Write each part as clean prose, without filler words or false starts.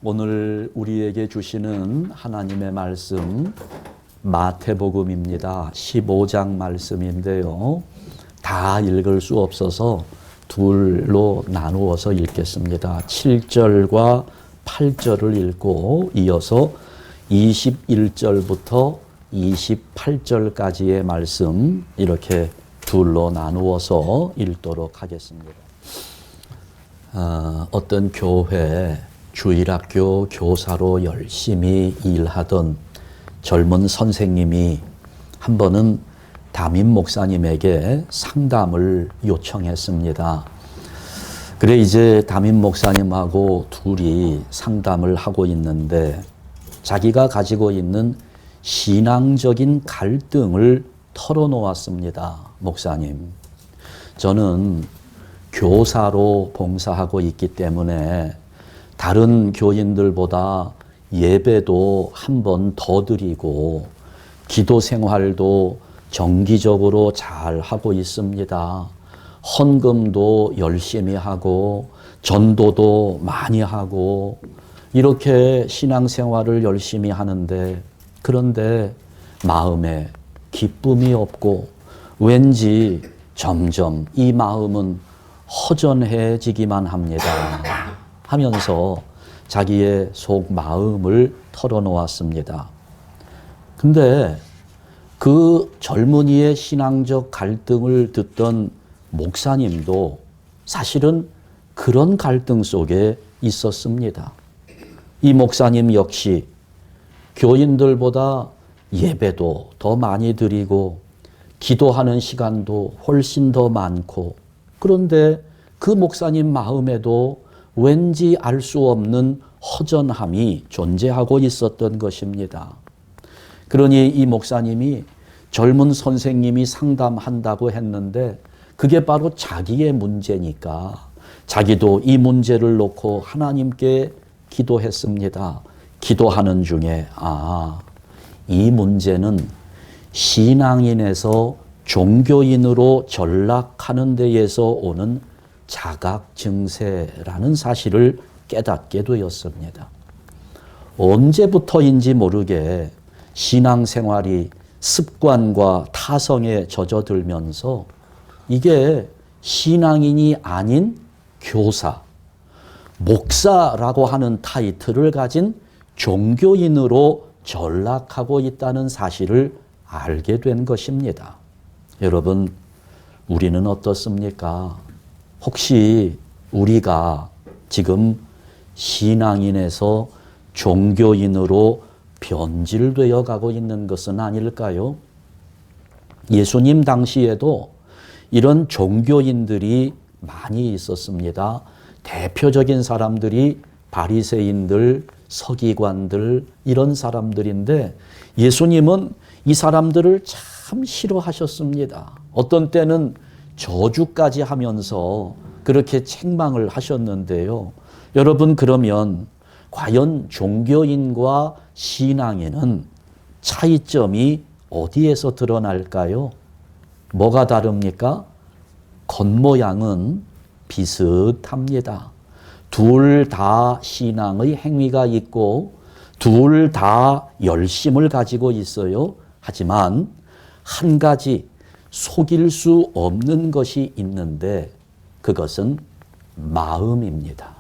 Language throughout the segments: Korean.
오늘 우리에게 주시는 하나님의 말씀 마태복음입니다. 15장 말씀인데요. 다 읽을 수 없어서 둘로 나누어서 읽겠습니다. 7절과 8절을 읽고 이어서 21절부터 28절까지의 말씀 이렇게 둘로 나누어서 읽도록 하겠습니다. 어떤 교회 주일학교 교사로 열심히 일하던 젊은 선생님이 한 번은 담임 목사님에게 상담을 요청했습니다. 그래 이제 담임 목사님하고 둘이 상담을 하고 있는데 자기가 가지고 있는 신앙적인 갈등을 털어놓았습니다. 목사님, 저는 교사로 봉사하고 있기 때문에 다른 교인들보다 예배도 한 번 더 드리고 기도 생활도 정기적으로 잘 하고 있습니다. 헌금도 열심히 하고 전도도 많이 하고 이렇게 신앙생활을 열심히 하는데 그런데 마음에 기쁨이 없고 왠지 점점 이 마음은 허전해지기만 합니다. 하면서 자기의 속 마음을 털어놓았습니다. 근데 그 젊은이의 신앙적 갈등을 듣던 목사님도 사실은 그런 갈등 속에 있었습니다. 이 목사님 역시 교인들보다 예배도 더 많이 드리고 기도하는 시간도 훨씬 더 많고 그런데 그 목사님 마음에도 왠지 알 수 없는 허전함이 존재하고 있었던 것입니다. 그러니 이 목사님이 젊은 선생님이 상담한다고 했는데 그게 바로 자기의 문제니까 자기도 이 문제를 놓고 하나님께 기도했습니다. 기도하는 중에 이 문제는 신앙인에서 종교인으로 전락하는 데에서 오는 자각 증세라는 사실을 깨닫게 되었습니다. 언제부터인지 모르게 신앙생활이 습관과 타성에 젖어들면서 이게 신앙인이 아닌 교사, 목사라고 하는 타이틀을 가진 종교인으로 전락하고 있다는 사실을 알게 된 것입니다. 여러분, 우리는 어떻습니까? 혹시 우리가 지금 신앙인에서 종교인으로 변질되어 가고 있는 것은 아닐까요? 예수님 당시에도 이런 종교인들이 많이 있었습니다. 대표적인 사람들이 바리새인들, 서기관들 이런 사람들인데 예수님은 이 사람들을 참 싫어하셨습니다. 어떤 때는 저주까지 하면서 그렇게 책망을 하셨는데요. 여러분, 그러면 과연 종교인과 신앙인은 차이점이 어디에서 드러날까요? 뭐가 다릅니까? 겉모양은 비슷합니다. 둘 다 신앙의 행위가 있고 둘 다 열심을 가지고 있어요. 하지만 한 가지 속일 수 없는 것이 있는데 그것은 마음입니다.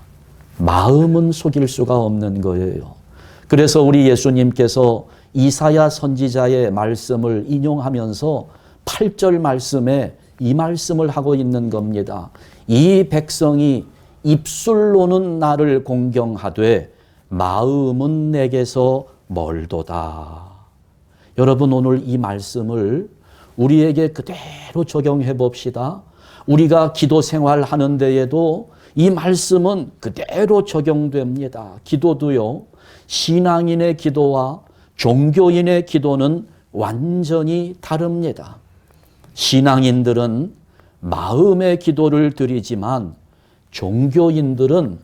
마음은 속일 수가 없는 거예요. 그래서 우리 예수님께서 이사야 선지자의 말씀을 인용하면서 8절 말씀에 이 말씀을 하고 있는 겁니다. 이 백성이 입술로는 나를 공경하되 마음은 내게서 멀도다. 여러분, 오늘 이 말씀을 우리에게 그대로 적용해 봅시다. 우리가 기도 생활하는 데에도 이 말씀은 그대로 적용됩니다. 기도도요, 신앙인의 기도와 종교인의 기도는 완전히 다릅니다. 신앙인들은 마음의 기도를 드리지만 종교인들은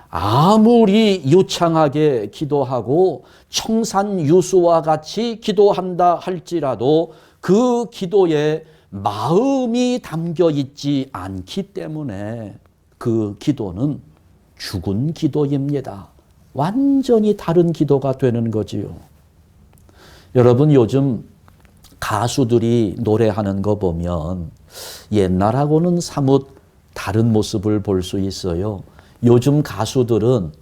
아무리 유창하게 기도하고 청산유수와 같이 기도한다 할지라도 그 기도에 마음이 담겨 있지 않기 때문에 그 기도는 죽은 기도입니다. 완전히 다른 기도가 되는 거지요. 여러분, 요즘 가수들이 노래하는 거 보면 옛날하고는 사뭇 다른 모습을 볼 수 있어요. 요즘 가수들은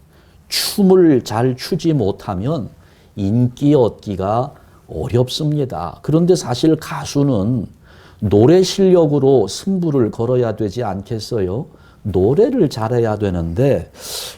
춤을 잘 추지 못하면 인기 얻기가 어렵습니다. 그런데 사실 가수는 노래 실력으로 승부를 걸어야 되지 않겠어요? 노래를 잘해야 되는데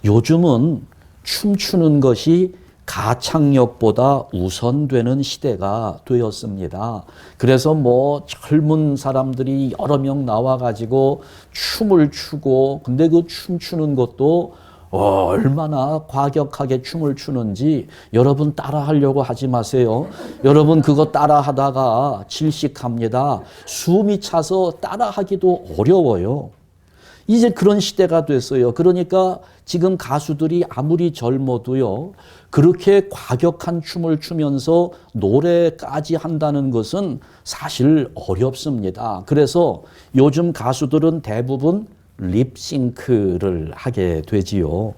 요즘은 춤추는 것이 가창력보다 우선되는 시대가 되었습니다. 그래서 뭐 젊은 사람들이 여러 명 나와가지고 춤을 추고, 근데 그 춤추는 것도 얼마나 과격하게 춤을 추는지 여러분 따라하려고 하지 마세요. 여러분 그거 따라하다가 질식합니다. 숨이 차서 따라하기도 어려워요. 이제 그런 시대가 됐어요. 그러니까 지금 가수들이 아무리 젊어도요, 그렇게 과격한 춤을 추면서 노래까지 한다는 것은 사실 어렵습니다. 그래서 요즘 가수들은 대부분 립싱크를 하게 되지요.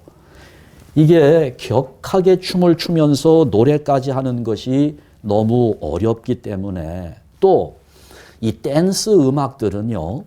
이게 격하게 춤을 추면서 노래까지 하는 것이 너무 어렵기 때문에, 또 이 댄스 음악들은요,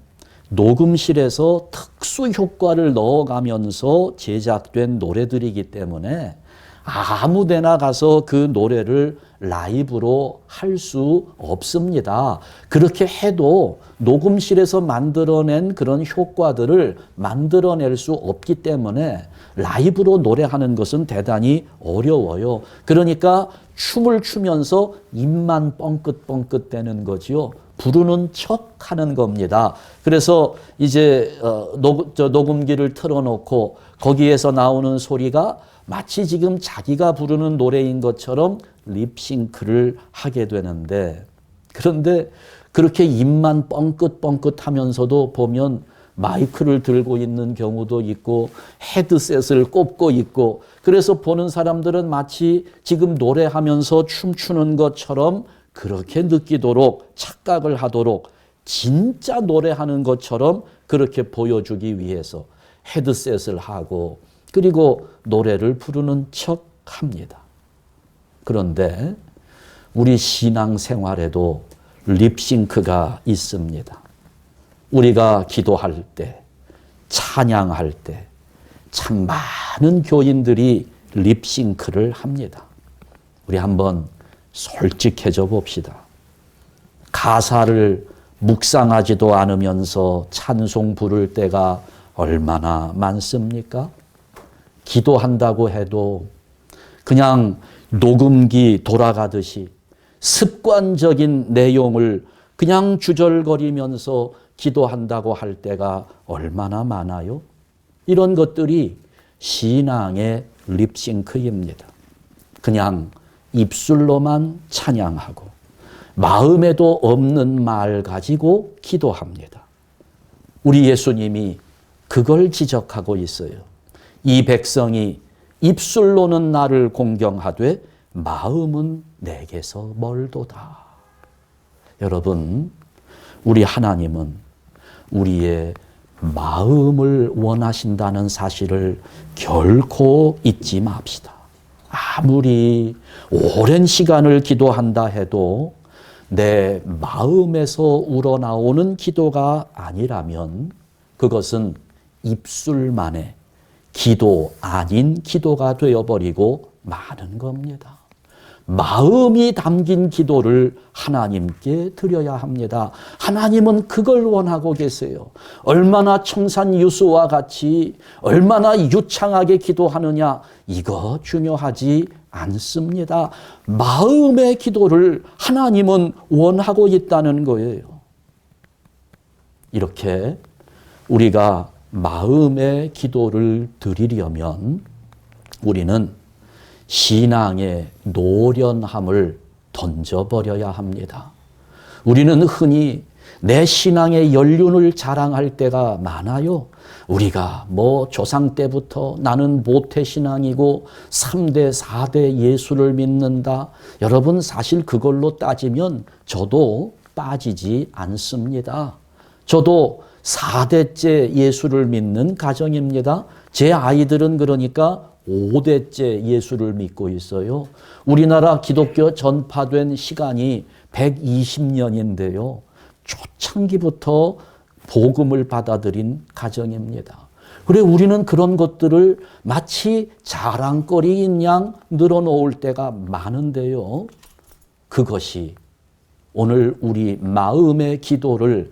녹음실에서 특수 효과를 넣어가면서 제작된 노래들이기 때문에 아무 데나 가서 그 노래를 라이브로 할 수 없습니다. 그렇게 해도 녹음실에서 만들어낸 그런 효과들을 만들어낼 수 없기 때문에 라이브로 노래하는 것은 대단히 어려워요. 그러니까 춤을 추면서 입만 뻥긋뻥긋 대는 거지요. 부르는 척 하는 겁니다. 그래서 이제 녹음기를 틀어놓고 거기에서 나오는 소리가 마치 지금 자기가 부르는 노래인 것처럼 립싱크를 하게 되는데, 그런데 그렇게 입만 뻥긋뻥긋 하면서도 보면 마이크를 들고 있는 경우도 있고 헤드셋을 꼽고 있고, 그래서 보는 사람들은 마치 지금 노래하면서 춤추는 것처럼 그렇게 느끼도록 착각을 하도록 진짜 노래하는 것처럼 그렇게 보여주기 위해서 헤드셋을 하고 그리고 노래를 부르는 척 합니다. 그런데 우리 신앙생활에도 립싱크가 있습니다. 우리가 기도할 때, 찬양할 때 참 많은 교인들이 립싱크를 합니다. 우리 한번 솔직해져 봅시다. 가사를 묵상하지도 않으면서 찬송 부를 때가 얼마나 많습니까? 기도한다고 해도 그냥 녹음기 돌아가듯이 습관적인 내용을 그냥 주절거리면서 기도한다고 할 때가 얼마나 많아요? 이런 것들이 신앙의 립싱크입니다. 그냥 입술로만 찬양하고 마음에도 없는 말 가지고 기도합니다. 우리 예수님이 그걸 지적하고 있어요. 이 백성이 입술로는 나를 공경하되 마음은 내게서 멀도다. 여러분, 우리 하나님은 우리의 마음을 원하신다는 사실을 결코 잊지 맙시다. 아무리 오랜 시간을 기도한다 해도 내 마음에서 우러나오는 기도가 아니라면 그것은 입술만의 기도 아닌 기도가 되어버리고 마는 겁니다. 마음이 담긴 기도를 하나님께 드려야 합니다. 하나님은 그걸 원하고 계세요. 얼마나 청산유수와 같이 얼마나 유창하게 기도하느냐, 이거 중요하지 않습니다. 마음의 기도를 하나님은 원하고 있다는 거예요. 이렇게 우리가 마음의 기도를 드리려면 우리는 신앙의 노련함을 던져버려야 합니다. 우리는 흔히 내 신앙의 연륜을 자랑할 때가 많아요. 우리가 조상 때부터 나는 모태신앙이고 3대, 4대 예수를 믿는다. 여러분, 사실 그걸로 따지면 저도 빠지지 않습니다. 저도 4대째 예수를 믿는 가정입니다. 제 아이들은 그러니까 5대째 예수를 믿고 있어요. 우리나라 기독교 전파된 시간이 120년인데요. 초창기부터 복음을 받아들인 가정입니다. 그래 우리는 그런 것들을 마치 자랑거리인 양 늘어놓을 때가 많은데요. 그것이 오늘 우리 마음의 기도를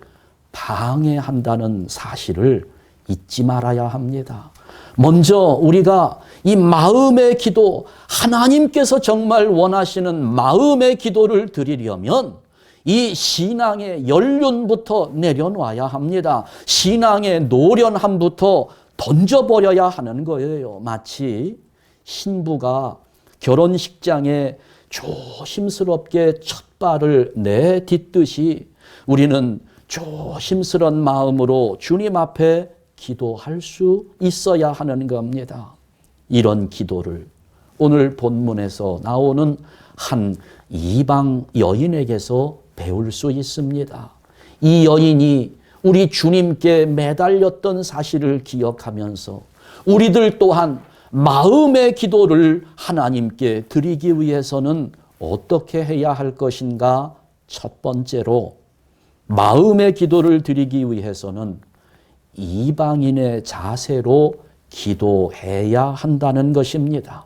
방해한다는 사실을 잊지 말아야 합니다. 먼저 우리가 이 마음의 기도, 하나님께서 정말 원하시는 마음의 기도를 드리려면 이 신앙의 연륜부터 내려놔야 합니다. 신앙의 노련함부터 던져버려야 하는 거예요. 마치 신부가 결혼식장에 조심스럽게 첫 발을 내딛듯이 우리는 조심스런 마음으로 주님 앞에 기도할 수 있어야 하는 겁니다. 이런 기도를 오늘 본문에서 나오는 한 이방 여인에게서 배울 수 있습니다. 이 여인이 우리 주님께 매달렸던 사실을 기억하면서 우리들 또한 마음의 기도를 하나님께 드리기 위해서는 어떻게 해야 할 것인가? 첫 번째로 마음의 기도를 드리기 위해서는 이방인의 자세로 기도해야 한다는 것입니다.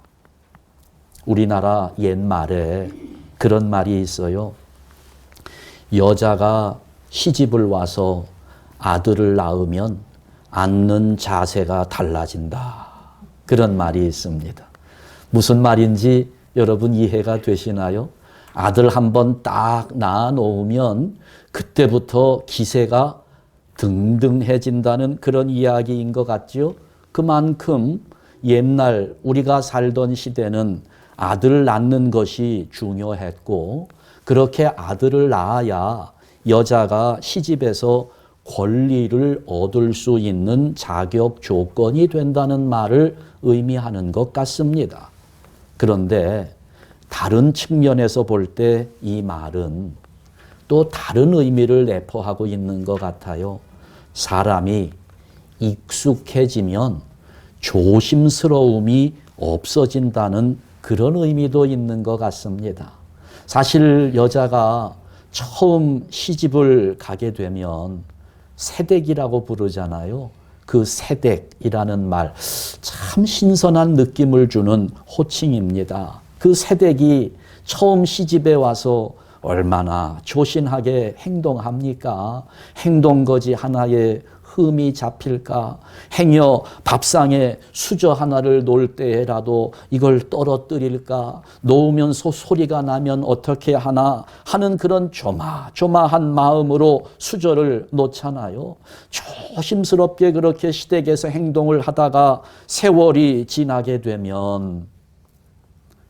우리나라 옛말에 그런 말이 있어요. 여자가 시집을 와서 아들을 낳으면 앉는 자세가 달라진다. 그런 말이 있습니다. 무슨 말인지 여러분 이해가 되시나요? 아들 한번 딱 낳아 놓으면 그때부터 기세가 등등해진다는 그런 이야기인 것 같죠? 그만큼 옛날 우리가 살던 시대는 아들 낳는 것이 중요했고 그렇게 아들을 낳아야 여자가 시집에서 권리를 얻을 수 있는 자격 조건이 된다는 말을 의미하는 것 같습니다. 그런데 다른 측면에서 볼 때 이 말은 또 다른 의미를 내포하고 있는 것 같아요. 사람이 익숙해지면 조심스러움이 없어진다는 그런 의미도 있는 것 같습니다. 사실 여자가 처음 시집을 가게 되면 새댁이라고 부르잖아요. 그 새댁이라는 말, 참 신선한 느낌을 주는 호칭입니다. 그 새댁이 처음 시집에 와서 얼마나 조신하게 행동합니까? 행동거지 하나에 흠이 잡힐까? 행여 밥상에 수저 하나를 놓을 때라도 이걸 떨어뜨릴까? 놓으면서 소리가 나면 어떻게 하나 하는 그런 조마조마한 마음으로 수저를 놓잖아요. 조심스럽게 그렇게 시댁에서 행동을 하다가 세월이 지나게 되면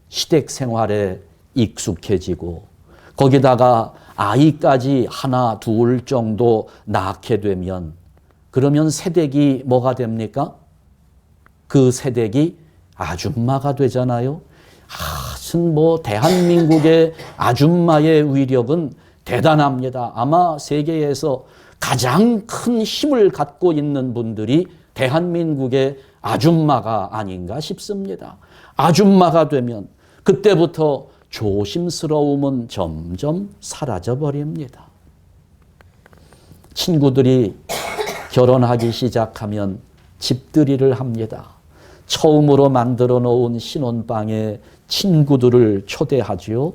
시댁 생활에 익숙해지고 거기다가 아이까지 하나 둘 정도 낳게 되면 그러면 새댁이 뭐가 됩니까? 그 새댁이 아줌마가 되잖아요. 하여튼 대한민국의 아줌마의 위력은 대단합니다. 아마 세계에서 가장 큰 힘을 갖고 있는 분들이 대한민국의 아줌마가 아닌가 싶습니다. 아줌마가 되면 그때부터 조심스러움은 점점 사라져버립니다. 친구들이 결혼하기 시작하면 집들이를 합니다. 처음으로 만들어 놓은 신혼방에 친구들을 초대하지요.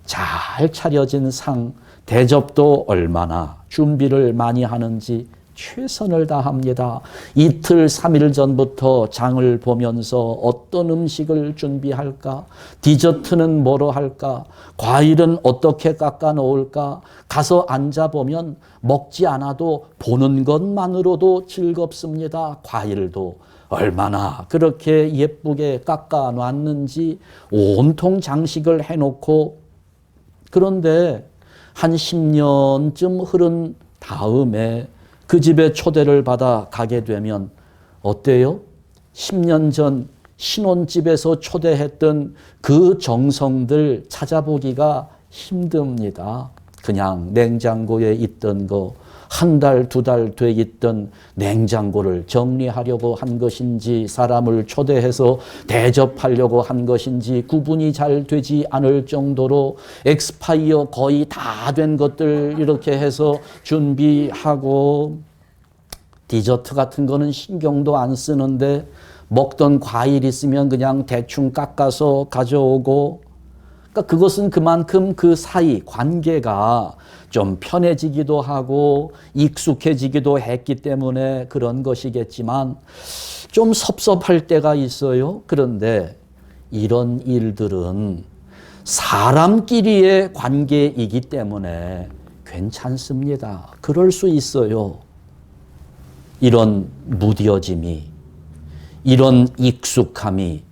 잘 차려진 상, 대접도 얼마나 준비를 많이 하는지 최선을 다합니다. 이틀, 3일 전부터 장을 보면서 어떤 음식을 준비할까? 디저트는 뭐로 할까? 과일은 어떻게 깎아 놓을까? 가서 앉아보면 먹지 않아도 보는 것만으로도 즐겁습니다. 과일도 얼마나 그렇게 예쁘게 깎아 놨는지 온통 장식을 해놓고 그런데 한 10년쯤 흐른 다음에 그 집에 초대를 받아 가게 되면 어때요? 10년 전 신혼집에서 초대했던 그 정성들 찾아보기가 힘듭니다. 그냥 냉장고에 있던 거 한 달, 두 달 돼 있던 냉장고를 정리하려고 한 것인지 사람을 초대해서 대접하려고 한 것인지 구분이 잘 되지 않을 정도로 엑스파이어 거의 다 된 것들 이렇게 해서 준비하고 디저트 같은 거는 신경도 안 쓰는데 먹던 과일 있으면 그냥 대충 깎아서 가져오고 그러니까 그것은 그만큼 그 사이 관계가 좀 편해지기도 하고 익숙해지기도 했기 때문에 그런 것이겠지만 좀 섭섭할 때가 있어요. 그런데 이런 일들은 사람끼리의 관계이기 때문에 괜찮습니다. 그럴 수 있어요. 이런 무뎌짐이, 이런 익숙함이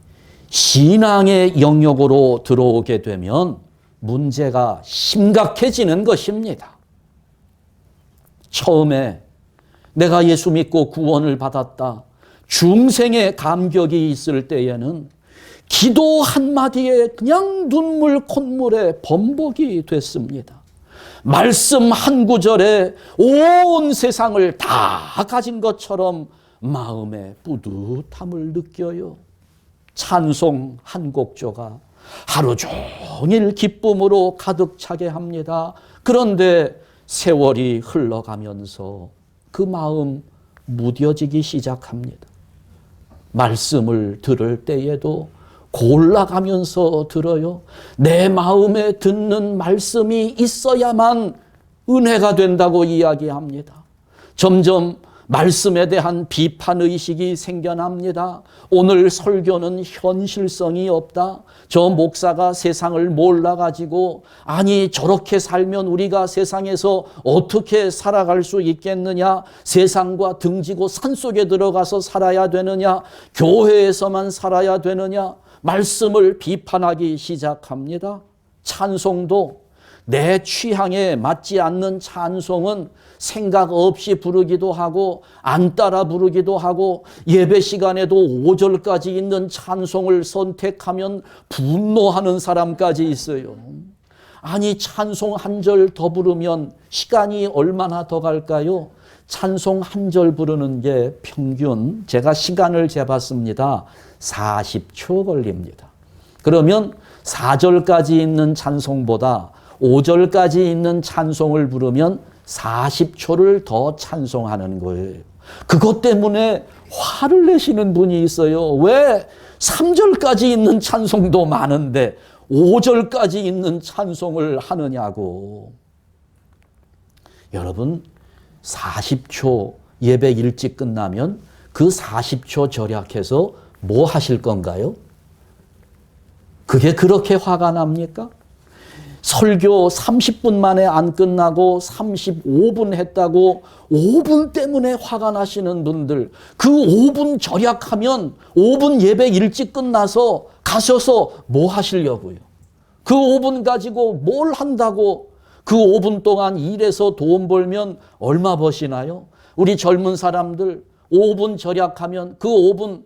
신앙의 영역으로 들어오게 되면 문제가 심각해지는 것입니다. 처음에 내가 예수 믿고 구원을 받았다. 중생의 감격이 있을 때에는 기도 한마디에 그냥 눈물 콧물의 범벅이 됐습니다. 말씀 한 구절에 온 세상을 다 가진 것처럼 마음의 뿌듯함을 느껴요. 찬송 한 곡조가 하루 종일 기쁨으로 가득 차게 합니다. 그런데 세월이 흘러가면서 그 마음 무뎌지기 시작합니다. 말씀을 들을 때에도 골라가면서 들어요. 내 마음에 듣는 말씀이 있어야만 은혜가 된다고 이야기합니다. 점점 말씀에 대한 비판의식이 생겨납니다. 오늘 설교는 현실성이 없다. 저 목사가 세상을 몰라가지고 아니 저렇게 살면 우리가 세상에서 어떻게 살아갈 수 있겠느냐. 세상과 등지고 산속에 들어가서 살아야 되느냐. 교회에서만 살아야 되느냐. 말씀을 비판하기 시작합니다. 찬송도 내 취향에 맞지 않는 찬송은 생각 없이 부르기도 하고 안 따라 부르기도 하고 예배 시간에도 5절까지 있는 찬송을 선택하면 분노하는 사람까지 있어요. 아니 찬송 한 절 더 부르면 시간이 얼마나 더 갈까요? 찬송 한 절 부르는 게 평균 제가 시간을 재봤습니다. 40초 걸립니다. 그러면 4절까지 있는 찬송보다 5절까지 있는 찬송을 부르면 40초를 더 찬송하는 거예요. 그것 때문에 화를 내시는 분이 있어요. 왜 3절까지 있는 찬송도 많은데 5절까지 있는 찬송을 하느냐고. 여러분 40초 예배 일찍 끝나면 그 40초 절약해서 뭐 하실 건가요? 그게 그렇게 화가 납니까? 설교 30분 만에 안 끝나고 35분 했다고 5분 때문에 화가 나시는 분들, 그 5분 절약하면 5분 예배 일찍 끝나서 가셔서 뭐 하시려고요? 그 5분 가지고 뭘 한다고 그 5분 동안 일해서 돈 벌면 얼마 버시나요? 우리 젊은 사람들 5분 절약하면 그 5분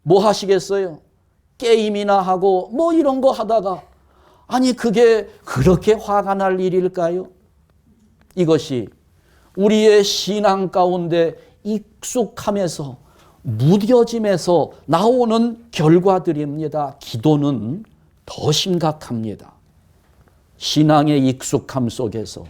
뭐 하시겠어요? 게임이나 하고 뭐 이런 거 하다가 아니 그게 그렇게 화가 날 일일까요? 이것이 우리의 신앙 가운데 익숙함에서 무뎌짐에서 나오는 결과들입니다. 기도는 더 심각합니다. 신앙의 익숙함 속에서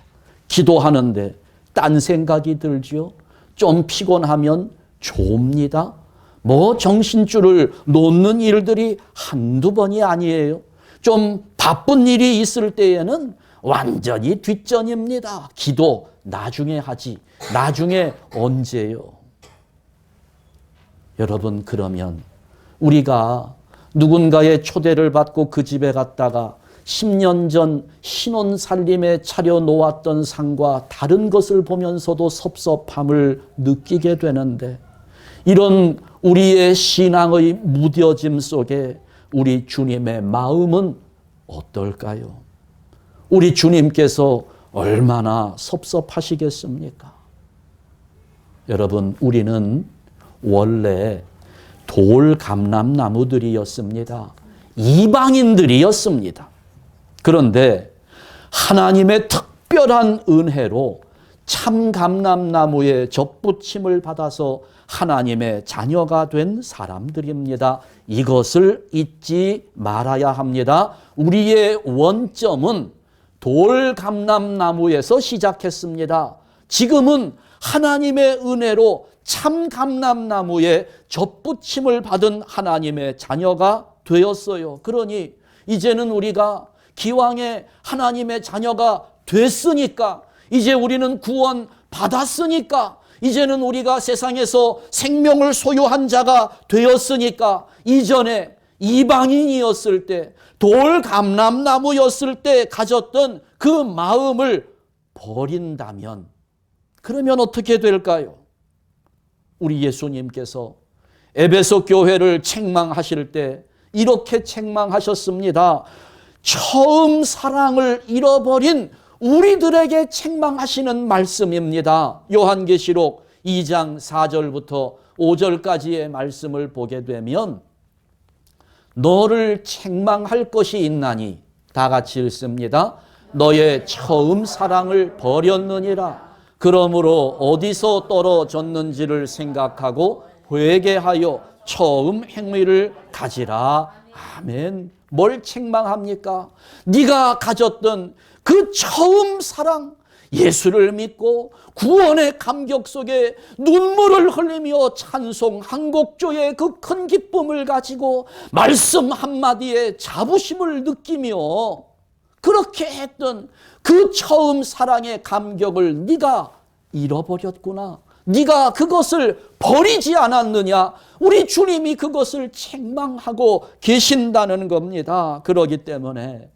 기도하는데 딴 생각이 들죠. 좀 피곤하면 좁니다. 뭐 정신줄을 놓는 일들이 한두 번이 아니에요. 좀 바쁜 일이 있을 때에는 완전히 뒷전입니다. 기도 나중에 하지. 나중에 언제요? 여러분 그러면 우리가 누군가의 초대를 받고 그 집에 갔다가 10년 전 신혼 살림에 차려놓았던 상과 다른 것을 보면서도 섭섭함을 느끼게 되는데 이런 우리의 신앙의 무뎌짐 속에 우리 주님의 마음은 어떨까요? 우리 주님께서 얼마나 섭섭하시겠습니까? 여러분, 우리는 원래 돌감람나무들이었습니다. 이방인들이었습니다. 그런데 하나님의 특별한 은혜로 참 감람나무의 접붙임을 받아서 하나님의 자녀가 된 사람들입니다. 이것을 잊지 말아야 합니다. 우리의 원점은 돌감람나무에서 시작했습니다. 지금은 하나님의 은혜로 참 감람나무에 접붙임을 받은 하나님의 자녀가 되었어요. 그러니 이제는 우리가 기왕에 하나님의 자녀가 됐으니까, 이제 우리는 구원 받았으니까, 이제는 우리가 세상에서 생명을 소유한 자가 되었으니까, 이전에 이방인이었을 때, 돌감람나무였을 때 가졌던 그 마음을 버린다면 그러면 어떻게 될까요? 우리 예수님께서 에베소 교회를 책망하실 때 이렇게 책망하셨습니다. 처음 사랑을 잃어버린 우리들에게 책망하시는 말씀입니다. 요한계시록 2장 4절부터 5절까지의 말씀을 보게 되면 너를 책망할 것이 있나니, 다 같이 읽습니다. 너의 처음 사랑을 버렸느니라. 그러므로 어디서 떨어졌는지를 생각하고 회개하여 처음 행위를 가지라. 아멘. 뭘 책망합니까? 네가 가졌던 그 처음 사랑, 예수를 믿고 구원의 감격 속에 눈물을 흘리며 찬송 한 곡조의 그 큰 기쁨을 가지고 말씀 한마디에 자부심을 느끼며 그렇게 했던 그 처음 사랑의 감격을 네가 잃어버렸구나. 네가 그것을 버리지 않았느냐. 우리 주님이 그것을 책망하고 계신다는 겁니다. 그렇기 때문에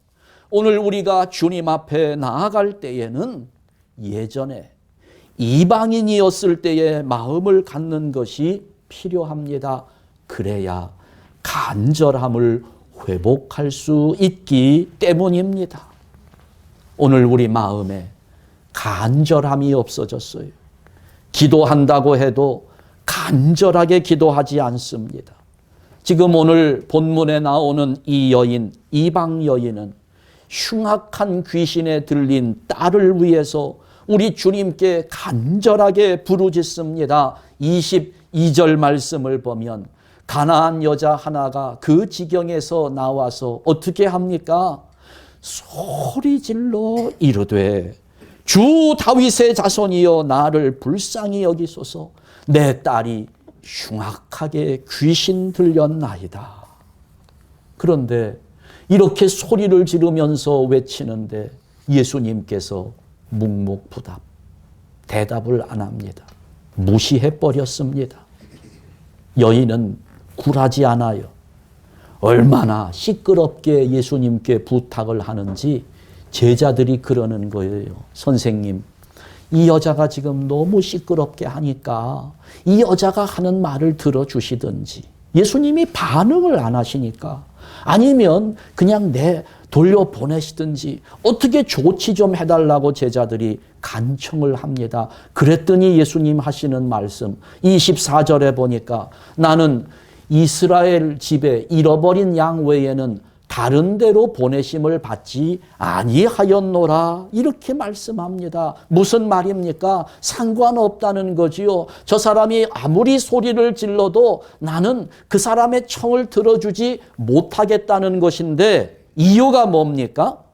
오늘 우리가 주님 앞에 나아갈 때에는 예전에 이방인이었을 때의 마음을 갖는 것이 필요합니다. 그래야 간절함을 회복할 수 있기 때문입니다. 오늘 우리 마음에 간절함이 없어졌어요. 기도한다고 해도 간절하게 기도하지 않습니다. 지금 오늘 본문에 나오는 이 여인, 이방 여인은 흉악한 귀신에 들린 딸을 위해서 우리 주님께 간절하게 부르짖습니다. 22절 말씀을 보면 가나안 여자 하나가 그 지경에서 나와서 어떻게 합니까? 소리질러 이르되 주 다윗의 자손이여 나를 불쌍히 여기소서. 내 딸이 흉악하게 귀신 들렸나이다. 그런데 이렇게 소리를 지르면서 외치는데 예수님께서 묵묵부답, 대답을 안 합니다. 무시해버렸습니다. 여인은 굴하지 않아요. 얼마나 시끄럽게 예수님께 부탁을 하는지 제자들이 그러는 거예요. 선생님, 이 여자가 지금 너무 시끄럽게 하니까 이 여자가 하는 말을 들어주시든지. 예수님이 반응을 안 하시니까, 아니면 그냥 돌려보내시든지 어떻게 조치 좀 해달라고 제자들이 간청을 합니다. 그랬더니 예수님 하시는 말씀 24절에 보니까 나는 이스라엘 집에 잃어버린 양 외에는 다른 데로 보내심을 받지 아니하였노라. 이렇게 말씀합니다. 무슨 말입니까? 상관없다는 거지요. 저 사람이 아무리 소리를 질러도 나는 그 사람의 청을 들어주지 못하겠다는 것인데, 이유가 뭡니까?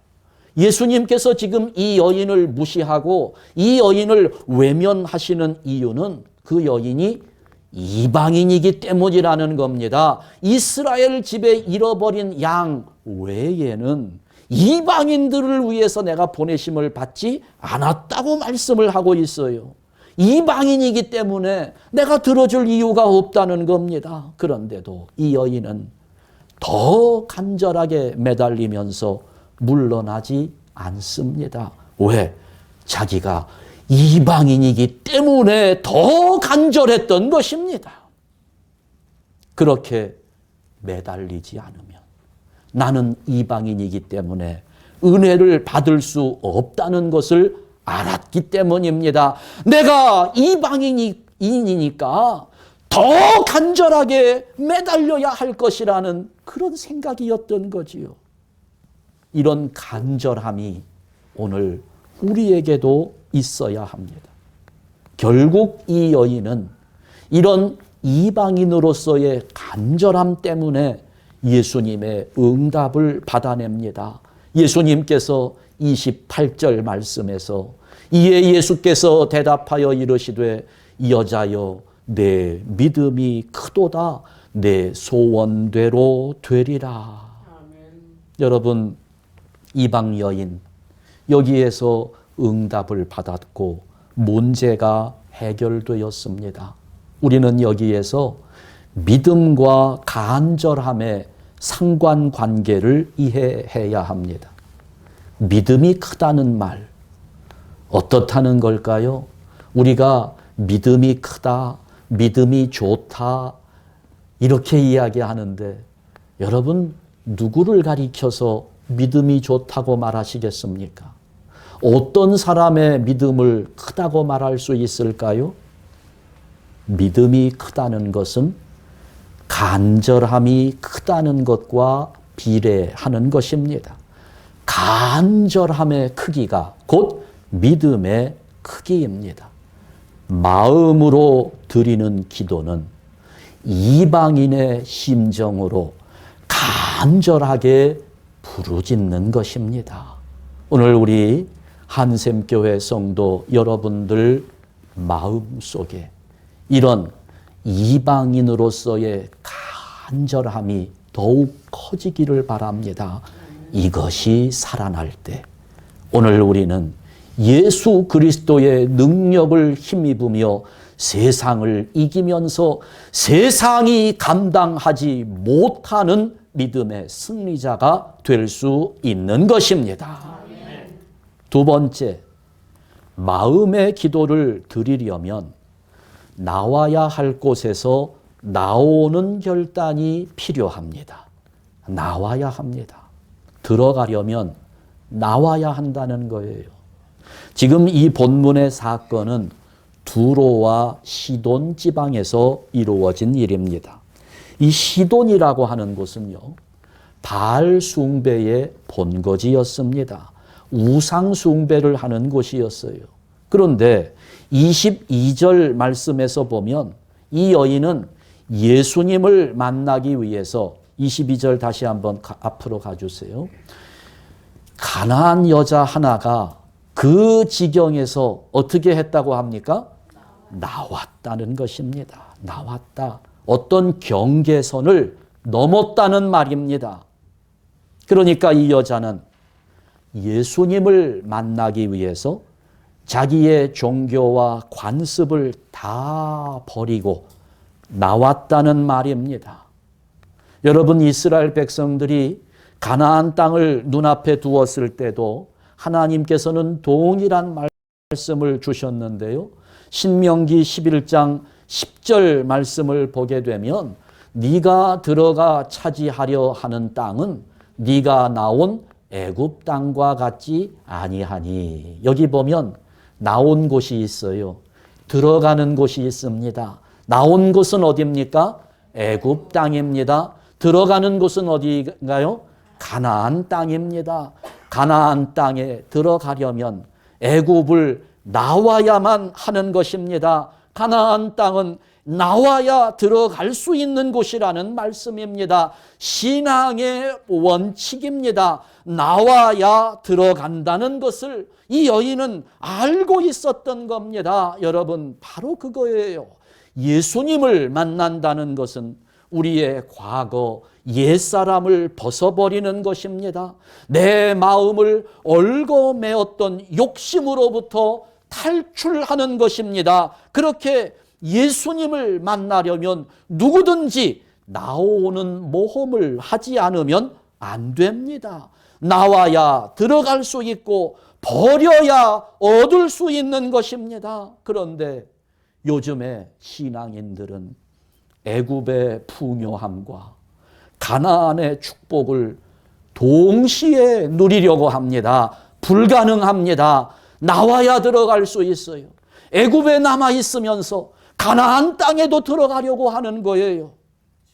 예수님께서 지금 이 여인을 무시하고 이 여인을 외면하시는 이유는 그 여인이 이방인이기 때문이라는 겁니다. 이스라엘 집에 잃어버린 양 외에는 이방인들을 위해서 내가 보내심을 받지 않았다고 말씀을 하고 있어요. 이방인이기 때문에 내가 들어줄 이유가 없다는 겁니다. 그런데도 이 여인은 더 간절하게 매달리면서 물러나지 않습니다. 왜? 자기가 이방인이기 때문에 더 간절했던 것입니다. 그렇게 매달리지 않으면 나는 이방인이기 때문에 은혜를 받을 수 없다는 것을 알았기 때문입니다. 내가 이방인이니까 더 간절하게 매달려야 할 것이라는 그런 생각이었던 거지요. 이런 간절함이 오늘 우리에게도 있어야 합니다. 결국 이 여인은 이런 이방인으로서의 간절함 때문에 예수님의 응답을 받아냅니다. 예수님께서 28절 말씀에서 이에 예수께서 대답하여 이르시되 여자여 내 믿음이 크도다 내 소원대로 되리라. 아멘. 여러분 이방 여인 여기에서 응답을 받았고 문제가 해결되었습니다. 우리는 여기에서 믿음과 간절함의 상관관계를 이해해야 합니다. 믿음이 크다는 말 어떻다는 걸까요? 우리가 믿음이 크다, 믿음이 좋다 이렇게 이야기하는데 여러분 누구를 가리켜서 믿음이 좋다고 말하시겠습니까? 어떤 사람의 믿음을 크다고 말할 수 있을까요? 믿음이 크다는 것은 간절함이 크다는 것과 비례하는 것입니다. 간절함의 크기가 곧 믿음의 크기입니다. 마음으로 드리는 기도는 이방인의 심정으로 간절하게 부르짖는 것입니다. 오늘 우리 한샘교회 성도 여러분들 마음속에 이런 이방인으로서의 간절함이 더욱 커지기를 바랍니다. 이것이 살아날 때 오늘 우리는 예수 그리스도의 능력을 힘입으며 세상을 이기면서 세상이 감당하지 못하는 믿음의 승리자가 될 수 있는 것입니다. 두 번째, 마음의 기도를 드리려면 나와야 할 곳에서 나오는 결단이 필요합니다. 나와야 합니다. 들어가려면 나와야 한다는 거예요. 지금 이 본문의 사건은 두로와 시돈 지방에서 이루어진 일입니다. 이 시돈이라고 하는 곳은요, 바알 숭배의 본거지였습니다. 우상 숭배를 하는 곳이었어요. 그런데 22절 말씀에서 보면 이 여인은 예수님을 만나기 위해서 22절 다시 한번 앞으로 가주세요. 가나안 여자 하나가 그 지경에서 어떻게 했다고 합니까? 나왔다는 것입니다. 나왔다. 어떤 경계선을 넘었다는 말입니다. 그러니까 이 여자는 예수님을 만나기 위해서 자기의 종교와 관습을 다 버리고 나왔다는 말입니다. 여러분, 이스라엘 백성들이 가나안 땅을 눈앞에 두었을 때도 하나님께서는 동일한 말씀을 주셨는데요. 신명기 11장 10절 말씀을 보게 되면 네가 들어가 차지하려 하는 땅은 네가 나온 애굽 땅과 같지 아니하니. 여기 보면 나온 곳이 있어요. 들어가는 곳이 있습니다. 나온 곳은 어디입니까? 애굽 땅입니다. 들어가는 곳은 어디인가요? 가나안 땅입니다. 가나안 땅에 들어가려면 애굽을 나와야만 하는 것입니다. 가나안 땅은 나와야 들어갈 수 있는 곳이라는 말씀입니다. 신앙의 원칙입니다. 나와야 들어간다는 것을 이 여인은 알고 있었던 겁니다. 여러분, 바로 그거예요. 예수님을 만난다는 것은 우리의 과거 옛사람을 벗어버리는 것입니다. 내 마음을 얽어매었던 욕심으로부터 탈출하는 것입니다. 그렇게 예수님을 만나려면 누구든지 나오는 모험을 하지 않으면 안 됩니다. 나와야 들어갈 수 있고 버려야 얻을 수 있는 것입니다. 그런데 요즘에 신앙인들은 애굽의 풍요함과 가나안의 축복을 동시에 누리려고 합니다. 불가능합니다. 나와야 들어갈 수 있어요. 애굽에 남아 있으면서 가나안 땅에도 들어가려고 하는 거예요.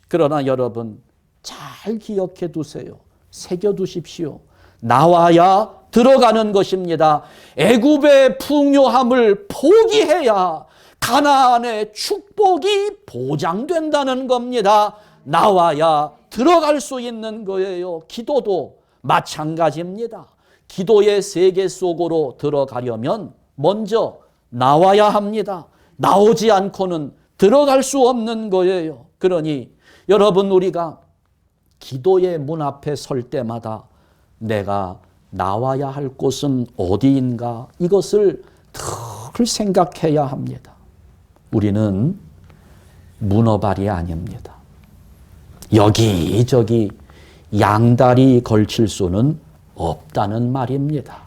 그러나 여러분 잘 기억해 두세요. 새겨 두십시오. 나와야 들어가는 것입니다. 애굽의 풍요함을 포기해야 가나안의 축복이 보장된다는 겁니다. 나와야 들어갈 수 있는 거예요. 기도도 마찬가지입니다. 기도의 세계 속으로 들어가려면 먼저 나와야 합니다. 나오지 않고는 들어갈 수 없는 거예요. 그러니 여러분, 우리가 기도의 문 앞에 설 때마다 내가 나와야 할 곳은 어디인가, 이것을 늘 생각해야 합니다. 우리는 문어발이 아닙니다. 여기저기 양다리 걸칠 수는 없다는 말입니다.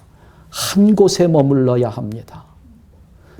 한 곳에 머물러야 합니다.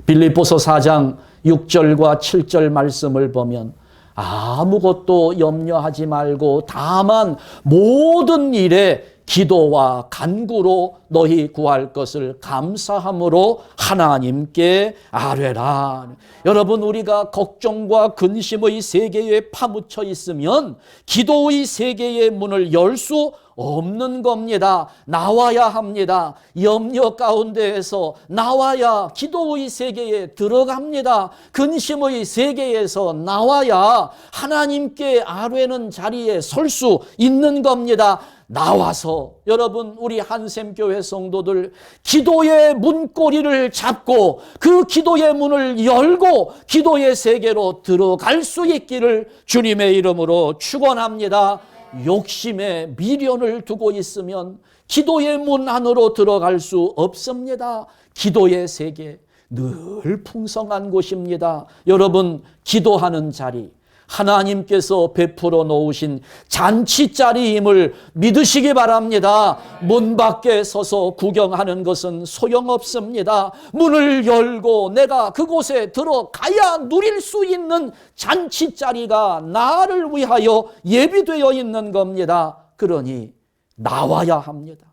빌립보서 4장 6절과 7절 말씀을 보면 아무것도 염려하지 말고 다만 모든 일에 기도와 간구로 너희 구할 것을 감사함으로 하나님께 아뢰라. 여러분, 우리가 걱정과 근심의 세계에 파묻혀 있으면 기도의 세계의 문을 열 수 없는 겁니다. 나와야 합니다. 염려 가운데에서 나와야 기도의 세계에 들어갑니다. 근심의 세계에서 나와야 하나님께 아뢰는 자리에 설 수 있는 겁니다. 나와서 여러분, 우리 한샘교회 성도들 기도의 문고리를 잡고 그 기도의 문을 열고 기도의 세계로 들어갈 수 있기를 주님의 이름으로 축원합니다. 욕심에 미련을 두고 있으면 기도의 문 안으로 들어갈 수 없습니다. 기도의 세계 늘 풍성한 곳입니다. 여러분, 기도하는 자리, 하나님께서 베풀어 놓으신 잔치자리임을 믿으시기 바랍니다. 문 밖에 서서 구경하는 것은 소용없습니다. 문을 열고 내가 그곳에 들어가야 누릴 수 있는 잔치자리가 나를 위하여 예비되어 있는 겁니다. 그러니 나와야 합니다.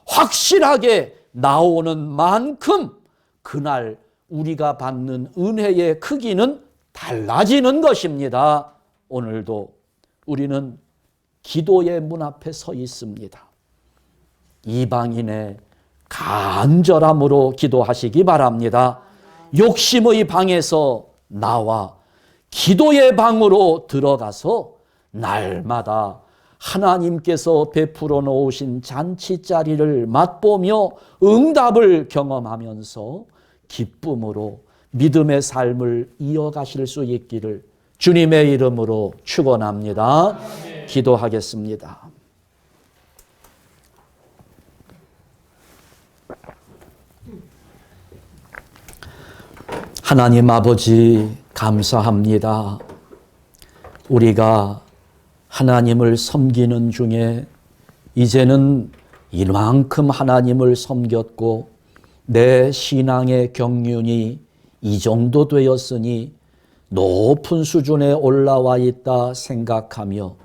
확실하게 나오는 만큼 그날 우리가 받는 은혜의 크기는 달라지는 것입니다. 오늘도 우리는 기도의 문 앞에 서 있습니다. 이방인의 간절함으로 기도하시기 바랍니다. 욕심의 방에서 나와 기도의 방으로 들어가서 날마다 하나님께서 베풀어 놓으신 잔치자리를 맛보며 응답을 경험하면서 기쁨으로 믿음의 삶을 이어가실 수 있기를 주님의 이름으로 축원합니다. 기도하겠습니다. 하나님 아버지, 감사합니다. 우리가 하나님을 섬기는 중에 이제는 이만큼 하나님을 섬겼고 내 신앙의 경륜이 이 정도 되었으니 높은 수준에 올라와 있다 생각하며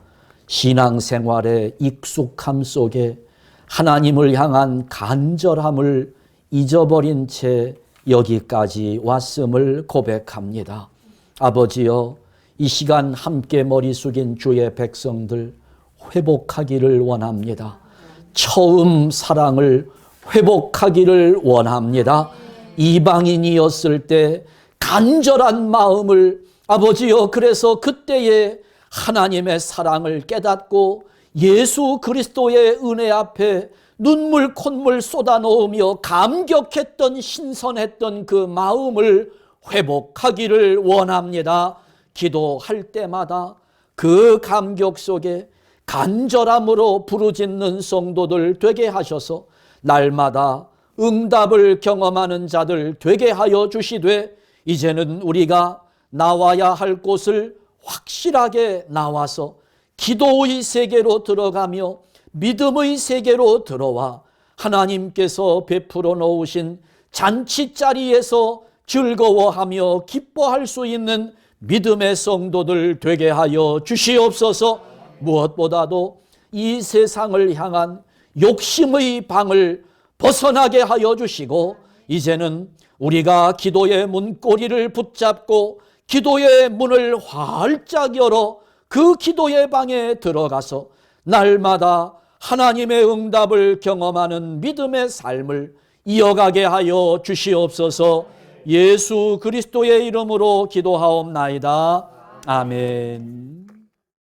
신앙생활의 익숙함 속에 하나님을 향한 간절함을 잊어버린 채 여기까지 왔음을 고백합니다. 아버지여, 이 시간 함께 머리 숙인 주의 백성들 회복하기를 원합니다. 처음 사랑을 회복하기를 원합니다. 이방인이었을 때 간절한 마음을 아버지여, 그래서 그때에 하나님의 사랑을 깨닫고 예수 그리스도의 은혜 앞에 눈물 콧물 쏟아놓으며 감격했던 신선했던 그 마음을 회복하기를 원합니다. 기도할 때마다 그 감격 속에 간절함으로 부르짖는 성도들 되게 하셔서 날마다 응답을 경험하는 자들 되게 하여 주시되 이제는 우리가 나와야 할 곳을 확실하게 나와서 기도의 세계로 들어가며 믿음의 세계로 들어와 하나님께서 베풀어 놓으신 잔치자리에서 즐거워하며 기뻐할 수 있는 믿음의 성도들 되게 하여 주시옵소서. 무엇보다도 이 세상을 향한 욕심의 방을 벗어나게 하여 주시고 이제는 우리가 기도의 문고리를 붙잡고 기도의 문을 활짝 열어 그 기도의 방에 들어가서 날마다 하나님의 응답을 경험하는 믿음의 삶을 이어가게 하여 주시옵소서. 예수 그리스도의 이름으로 기도하옵나이다. 아멘.